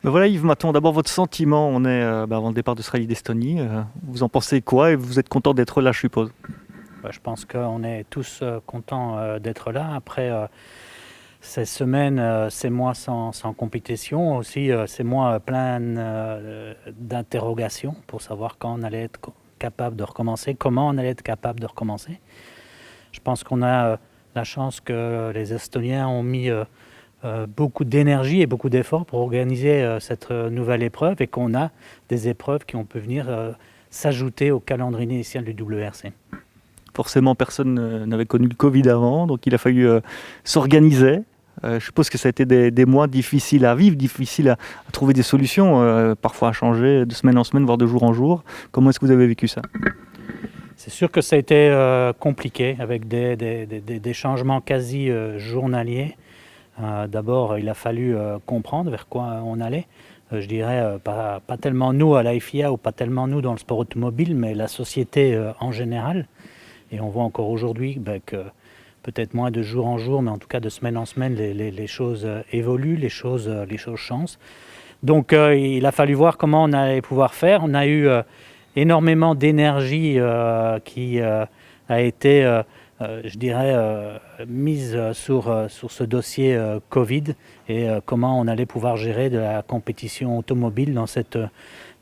Ben voilà Yves Maton, d'abord votre sentiment, on est avant le départ de ce rallye d'Estonie. Vous en pensez quoi et vous êtes content d'être là, je suppose? Je pense qu'on est tous contents d'être là. Après ces semaines, ces mois sans compétition, aussi ces mois pleins d'interrogations pour savoir quand on allait être capable de recommencer, comment on allait être capable de recommencer. Je pense qu'on a la chance que les Estoniens ont mis beaucoup d'énergie et beaucoup d'efforts pour organiser cette nouvelle épreuve et qu'on a des épreuves qui ont pu venir s'ajouter au calendrier initial du WRC. Forcément, personne n'avait connu le Covid avant, donc il a fallu s'organiser. Je suppose que ça a été des mois difficiles à vivre, difficiles à trouver des solutions, parfois à changer de semaine en semaine, voire de jour en jour. Comment est-ce que vous avez vécu ça? C'est sûr que ça a été compliqué avec des changements quasi journaliers. D'abord, il a fallu comprendre vers quoi on allait. Je dirais pas tellement nous à la FIA ou pas tellement nous dans le sport automobile, mais la société en général. Et on voit encore aujourd'hui que peut-être moins de jour en jour, mais en tout cas de semaine en semaine, les choses évoluent, les choses changent. Donc il a fallu voir comment on allait pouvoir faire. On a eu énormément d'énergie qui a été, je dirais, mise sur ce dossier Covid et comment on allait pouvoir gérer de la compétition automobile dans cette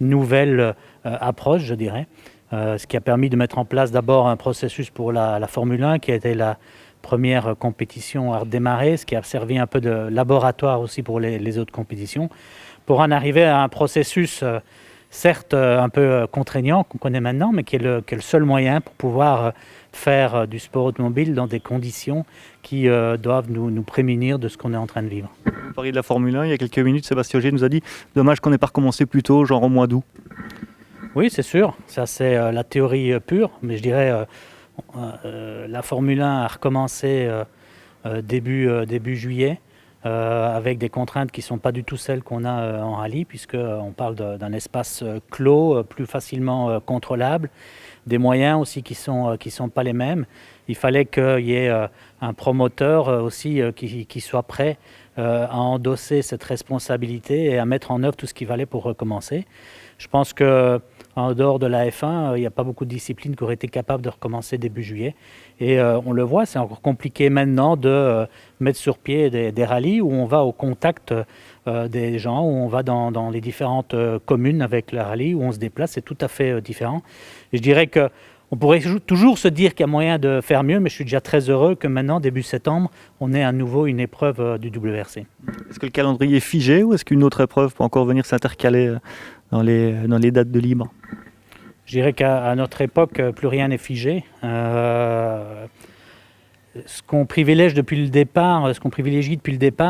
nouvelle approche, je dirais. Ce qui a permis de mettre en place d'abord un processus pour la Formule 1 qui a été la première compétition à redémarrer, ce qui a servi un peu de laboratoire aussi pour les autres compétitions, pour en arriver à un processus certes un peu contraignant qu'on connaît maintenant, mais qui est le seul moyen pour pouvoir faire du sport automobile dans des conditions qui doivent nous prémunir de ce qu'on est en train de vivre. Vous parliez de la Formule 1, il y a quelques minutes, Sébastien Ogier nous a dit « Dommage qu'on n'ait pas recommencé plus tôt, genre au mois d'août ». Oui, c'est sûr, ça c'est la théorie pure, mais je dirais la Formule 1 a recommencé début juillet avec des contraintes qui ne sont pas du tout celles qu'on a en rallye, puisqu'on parle d'un espace clos, plus facilement contrôlable, des moyens aussi qui sont pas les mêmes. Il fallait qu'il y ait un promoteur aussi qui soit prêt à endosser cette responsabilité et à mettre en œuvre tout ce qu'il fallait pour recommencer. Je pense qu'en dehors de la F1, il n'y a pas beaucoup de disciplines qui auraient été capables de recommencer début juillet. Et on le voit, c'est encore compliqué maintenant de mettre sur pied des rallyes où on va au contact des gens, où on va dans les différentes communes avec le rallye, où on se déplace, c'est tout à fait différent. Et je dirais qu'on pourrait toujours se dire qu'il y a moyen de faire mieux, mais je suis déjà très heureux que maintenant, début septembre, on ait à nouveau une épreuve du WRC. Est-ce que le calendrier est figé ou est-ce qu'une autre épreuve peut encore venir s'intercaler dans les dates de libre? Je dirais qu'à notre époque, plus rien n'est figé. Ce qu'on privilégie depuis le départ,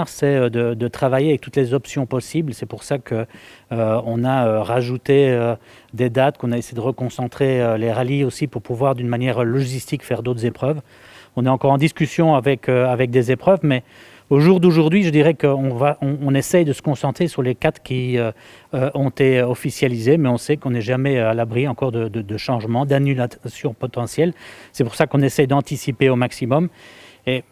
c'est de travailler avec toutes les options possibles. C'est pour ça qu'on a rajouté des dates, qu'on a essayé de reconcentrer les rallyes aussi pour pouvoir d'une manière logistique faire d'autres épreuves. On est encore en discussion avec des épreuves, mais au jour d'aujourd'hui, je dirais qu'on essaye de se concentrer sur les 4 qui ont été officialisés, mais on sait qu'on n'est jamais à l'abri encore de changements, d'annulations potentielles. C'est pour ça qu'on essaye d'anticiper au maximum. Et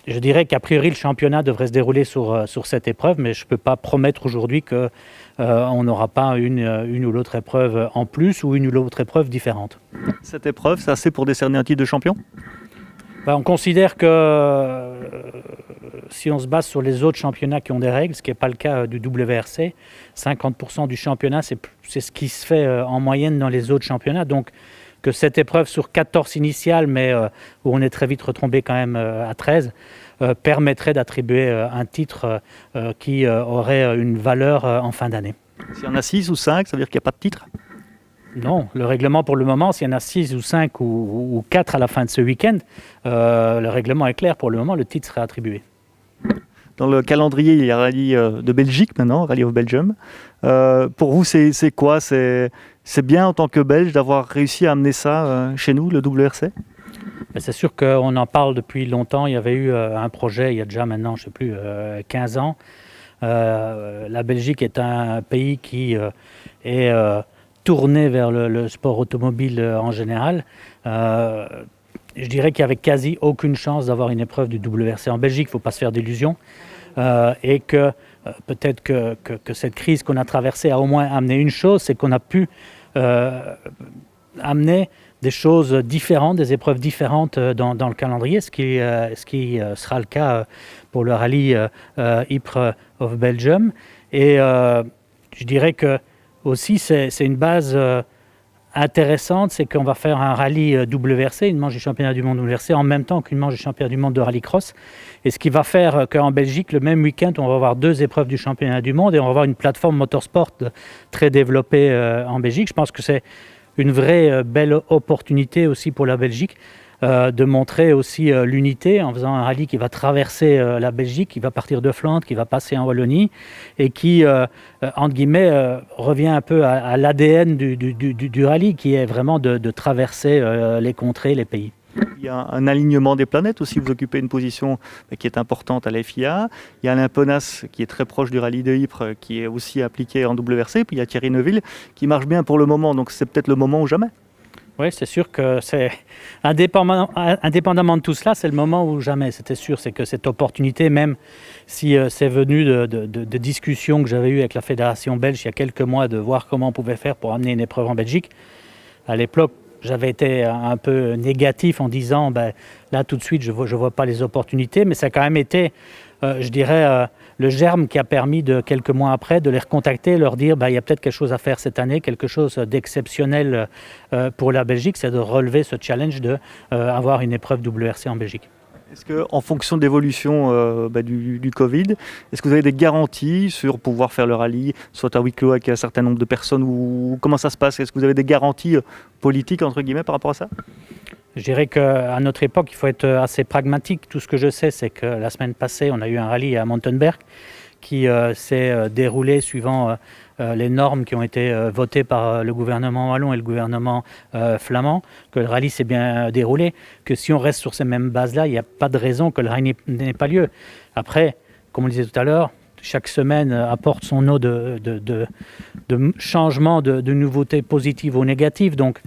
je dirais qu'a priori, le championnat devrait se dérouler sur cette épreuve, mais je ne peux pas promettre aujourd'hui qu'on n'aura pas une ou l'autre épreuve en plus ou une ou l'autre épreuve différente. Cette épreuve, c'est assez pour décerner un titre de champion? On considère que si on se base sur les autres championnats qui ont des règles, ce qui n'est pas le cas du WRC, 50% du championnat, c'est ce qui se fait en moyenne dans les autres championnats. Donc que cette épreuve sur 14 initiales, mais où on est très vite retombé quand même à 13, permettrait d'attribuer un titre qui aurait une valeur en fin d'année. S'il y en a 6 ou 5, ça veut dire qu'il n'y a pas de titre? Non, le règlement pour le moment, s'il y en a 6 ou 5 ou 4 à la fin de ce week-end, le règlement est clair pour le moment, le titre serait attribué. Dans le calendrier, il y a un rallye de Belgique maintenant, Rally of Belgium. Pour vous, c'est quoi? C'est bien en tant que Belge d'avoir réussi à amener ça chez nous, le WRC? C'est sûr qu'on en parle depuis longtemps. Il y avait eu un projet, il y a déjà maintenant, je ne sais plus, 15 ans. La Belgique est un pays qui est tourné vers le sport automobile en général. Je dirais qu'il n'y avait quasi aucune chance d'avoir une épreuve du WRC en Belgique, il ne faut pas se faire d'illusions. Et que peut-être que cette crise qu'on a traversée a au moins amené une chose, c'est qu'on a pu amener des choses différentes, des épreuves différentes dans le calendrier, ce qui sera le cas pour le rallye Ypres of Belgium. Et je dirais que aussi c'est une base intéressante, c'est qu'on va faire un rallye WRC, une manche du championnat du monde WRC, en même temps qu'une manche du championnat du monde de rallycross. Et ce qui va faire qu'en Belgique, le même week-end, on va avoir 2 épreuves du championnat du monde et on va avoir une plateforme motorsport très développée en Belgique. Je pense que c'est une vraie belle opportunité aussi pour la Belgique de montrer aussi l'unité en faisant un rallye qui va traverser la Belgique, qui va partir de Flandre, qui va passer en Wallonie et qui, entre guillemets, revient un peu à l'ADN du rallye, qui est vraiment de traverser les contrées, les pays. Il y a un alignement des planètes aussi. Vous occupez une position qui est importante à la FIA. Il y a Alain Ponas qui est très proche du rallye de Ypres, qui est aussi appliqué en WRC. Puis il y a Thierry Neuville qui marche bien pour le moment. Donc c'est peut-être le moment ou jamais. Oui, c'est sûr que c'est indépendamment de tout cela, c'est le moment ou jamais. C'était sûr, c'est que cette opportunité, même si c'est venu de discussions que j'avais eues avec la fédération belge il y a quelques mois, de voir comment on pouvait faire pour amener une épreuve en Belgique. À l'époque, j'avais été un peu négatif en disant là tout de suite je vois pas les opportunités, mais ça a quand même été, je dirais, le germe qui a permis de quelques mois après de les recontacter, leur dire il y a peut-être quelque chose à faire cette année, quelque chose d'exceptionnel pour la Belgique, c'est de relever ce challenge de avoir une épreuve WRC en Belgique. Est-ce qu'en fonction de l'évolution du Covid, est-ce que vous avez des garanties sur pouvoir faire le rallye, soit à huis clos avec un certain nombre de personnes, ou comment ça se passe? Est-ce que vous avez des garanties politiques, entre guillemets, par rapport à ça? Je dirais qu'à notre époque, il faut être assez pragmatique. Tout ce que je sais, c'est que la semaine passée, on a eu un rallye à Montenberg qui s'est déroulé suivant les normes qui ont été votées par le gouvernement wallon et le gouvernement flamand, que le rallye s'est bien déroulé, que si on reste sur ces mêmes bases-là, il n'y a pas de raison que le rallye n'ait pas lieu. Après, comme on le disait tout à l'heure, chaque semaine apporte son lot de changements, de nouveautés positives ou négatives. Donc,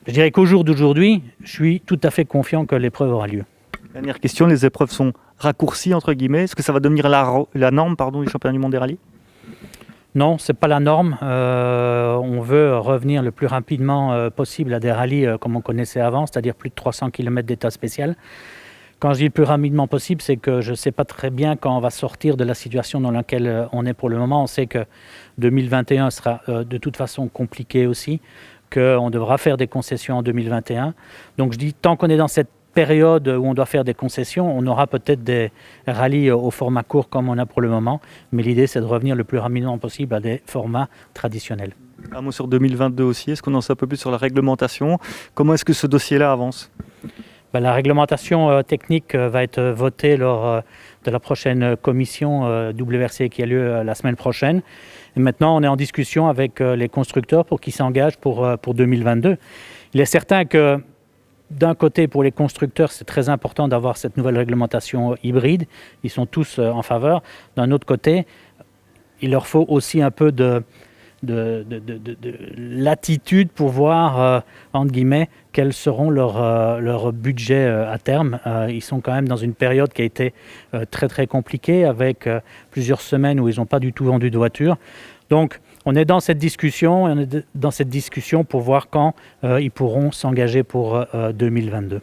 je dirais qu'au jour d'aujourd'hui, je suis tout à fait confiant que l'épreuve aura lieu. Dernière question, les épreuves sont raccourcies, entre guillemets. Est-ce que ça va devenir la norme du championnat du monde des rallyes? Non, ce n'est pas la norme. On veut revenir le plus rapidement possible à des rallyes comme on connaissait avant, c'est-à-dire plus de 300 km d'état spécial. Quand je dis le plus rapidement possible, c'est que je ne sais pas très bien quand on va sortir de la situation dans laquelle on est pour le moment. On sait que 2021 sera de toute façon compliqué aussi, qu'on devra faire des concessions en 2021. Donc je dis, tant qu'on est dans cette période où on doit faire des concessions, on aura peut-être des rallyes au format court comme on a pour le moment, mais l'idée c'est de revenir le plus rapidement possible à des formats traditionnels. Un mot sur 2022 aussi, est-ce qu'on en sait un peu plus sur la réglementation? Comment est-ce que ce dossier-là avance? La réglementation technique va être votée lors de la prochaine commission WRC qui a lieu la semaine prochaine. Et maintenant, on est en discussion avec les constructeurs pour qu'ils s'engagent pour 2022. Il est certain que d'un côté, pour les constructeurs, c'est très important d'avoir cette nouvelle réglementation hybride. Ils sont tous en faveur. D'un autre côté, il leur faut aussi un peu de latitude pour voir, entre guillemets, quels seront leurs budgets à terme. Ils sont quand même dans une période qui a été très très compliquée, avec plusieurs semaines où ils n'ont pas du tout vendu de voitures. Donc, on est dans cette discussion pour voir quand ils pourront s'engager pour 2022.